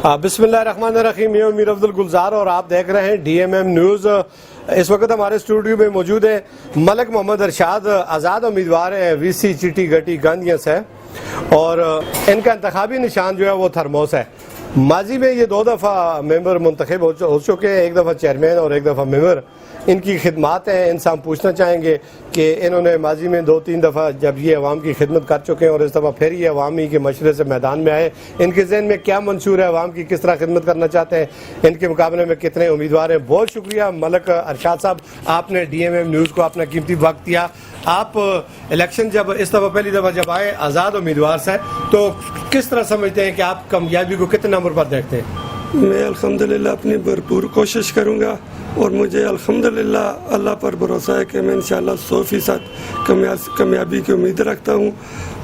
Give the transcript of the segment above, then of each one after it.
بسم اللہ الرحمن الرحیم، میں امیر عبد الگلزار اور آپ دیکھ رہے ہیں ڈی ایم ایم نیوز۔ اس وقت ہمارے اسٹوڈیو میں موجود ہے ملک محمد ارشاد، آزاد امیدوار ہیں وی سی چٹی گٹی گاندھیاں سے، اور ان کا انتخابی نشان جو ہے وہ تھرموس ہے۔ ماضی میں یہ 2 دفعہ ممبر منتخب ہو چکے ہیں، 1 دفعہ چیئرمین اور 1 دفعہ ممبر۔ ان کی خدمات ہیں، ان سے ہم پوچھنا چاہیں گے کہ انہوں نے ماضی میں 2-3 دفعہ جب یہ عوام کی خدمت کر چکے ہیں اور اس دفعہ پھر یہ عوامی کے مشورے سے میدان میں آئے، ان کے ذہن میں کیا منشور ہے، عوام کی کس طرح خدمت کرنا چاہتے ہیں، ان کے مقابلے میں کتنے امیدوار ہیں۔ بہت شکریہ ملک ارشاد صاحب، آپ نے ڈی ایم ایم نیوز کو اپنا قیمتی وقت دیا۔ آپ الیکشن جب اس دفعہ پہلی دفعہ جب آئے آزاد امیدوار سے، تو کس طرح سمجھتے ہیں کہ آپ کامیابی کو کتنے نمبر پر دیکھتے ہیں؟ میں الحمدللہ اپنی بھرپور کوشش کروں گا، اور مجھے الحمدللہ اللہ پر بھروسہ ہے کہ میں انشاءاللہ 100% کامیابی کی امید رکھتا ہوں۔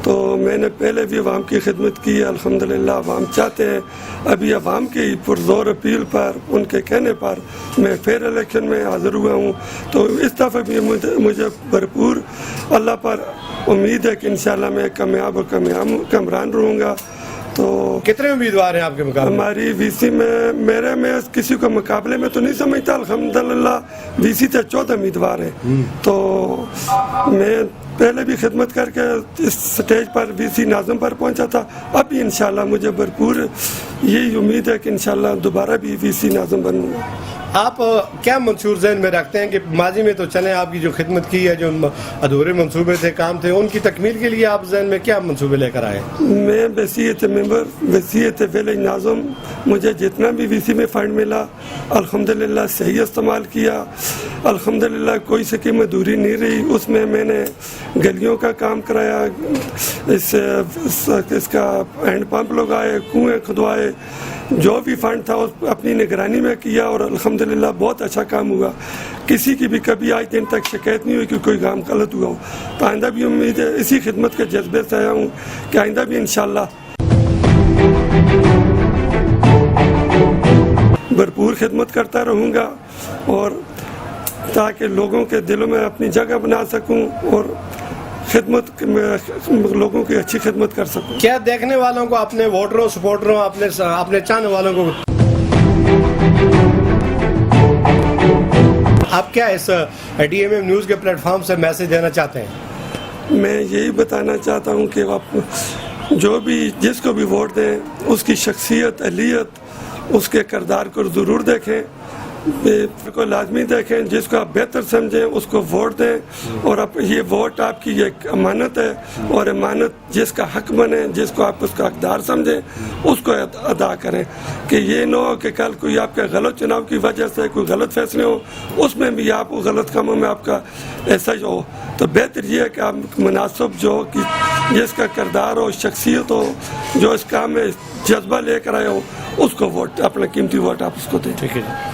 تو میں نے پہلے بھی عوام کی خدمت کی ہے، الحمدللہ عوام چاہتے ہیں۔ ابھی عوام کی پرزور اپیل پر، ان کے کہنے پر میں پھر الیکشن میں حاضر ہوا ہوں۔ تو اس دفعہ بھی مجھے بھرپور اللہ پر امید ہے کہ انشاءاللہ میں کامیاب اور کامران رہوں گا۔ تو کتنے امیدوار ہیں آپ کے مقابلے؟ ہماری وی سی میں میں کسی کو مقابلے میں تو نہیں سمجھتا، الحمدللہ وی سی سے 14 امیدوار ہیں۔ تو میں پہلے بھی خدمت کر کے اس سٹیج پر وی سی ناظم پر پہنچا تھا۔ اب بھی انشاءاللہ مجھے بھرپور یہی امید ہے کہ انشاءاللہ دوبارہ بھی وی سی ناظم بنوں گا۔ آپ کیا منصور ذہن میں رکھتے ہیں کہ ماضی میں تو چلیں آپ کی جو خدمت کی ہے، جو ادھورے منصوبے تھے، کام تھے، ان کی تکمیل کے لیے آپ ذہن میں کیا منصوبے لے کر آئے؟ میں بحیثیت ممبر، بحیثیت ویلیج ناظم، مجھے جتنا بھی وی سی میں فنڈ ملا الحمدللہ صحیح استعمال کیا۔ الحمدللہ کوئی سکیم ادھوری نہیں رہی۔ اس میں نے گلیوں کا کام کرایا، اس کا ہینڈ پمپ لگائے، کنویں کھدوائے، جو بھی فنڈ تھا اس اپنی نگرانی میں کیا، اور الحمدللہ بہت اچھا کام ہوا۔ کسی کی بھی کبھی آج دن تک شکایت نہیں ہوئی کہ کوئی کام غلط ہوا ہو۔ تو آئندہ بھی امید ہے، اسی خدمت کے جذبے سے آیا ہوں کہ آئندہ بھی انشاءاللہ بھرپور خدمت کرتا رہوں گا، اور تاکہ لوگوں کے دلوں میں اپنی جگہ بنا سکوں اور خدمت لوگوں کی اچھی خدمت کر سکوں۔ کیا دیکھنے والوں کو، اپنے ووٹروں، سپورٹروں، اپنے چاہنے والوں کو آپ کیا اس ڈی ایم ایم نیوز کے پلیٹ فارم سے میسج دینا چاہتے ہیں؟ میں یہی بتانا چاہتا ہوں کہ آپ جو بھی جس کو بھی ووٹ دیں، اس کی شخصیت، اہلیت، اس کے کردار کو ضرور دیکھیں، کو لازمی دیکھیں۔ جس کو آپ بہتر سمجھیں اس کو ووٹ دیں، اور یہ ووٹ آپ کی ایک امانت ہے، اور امانت جس کا حق بنے، جس کو آپ اس کا حقدار سمجھیں، اس کو ادا کریں، کہ یہ نہ ہو کہ کل کوئی آپ کے غلط چناؤ کی وجہ سے کوئی غلط فیصلے ہو، اس میں بھی آپ غلط کاموں میں آپ کا ایسا ہی ہو۔ تو بہتر یہ ہے کہ آپ مناسب جو کہ جس کا کردار ہو، شخصیت ہو، جو اس کام میں جذبہ لے کر آئے ہو، اس کو ووٹ، اپنا قیمتی ووٹ آپ اس کو دیں۔ ٹھیک ہے جی،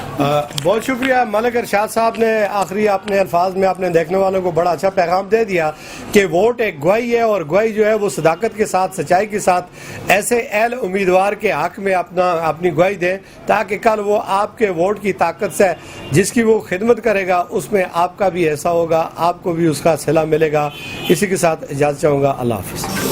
بہت شکریہ ملک ارشاد صاحب نے آخری اپنے الفاظ میں اپنے دیکھنے والوں کو بڑا اچھا پیغام دے دیا کہ ووٹ ایک گواہی ہے، اور گواہی جو ہے وہ صداقت کے ساتھ، سچائی کے ساتھ ایسے اہل امیدوار کے حق میں اپنی گواہی دیں، تاکہ کل وہ آپ کے ووٹ کی طاقت سے جس کی وہ خدمت کرے گا اس میں آپ کا بھی ایسا ہوگا، آپ کو بھی اس کا صلہ ملے گا۔ اسی کے ساتھ اجازت چاہوں گا، اللہ حافظ۔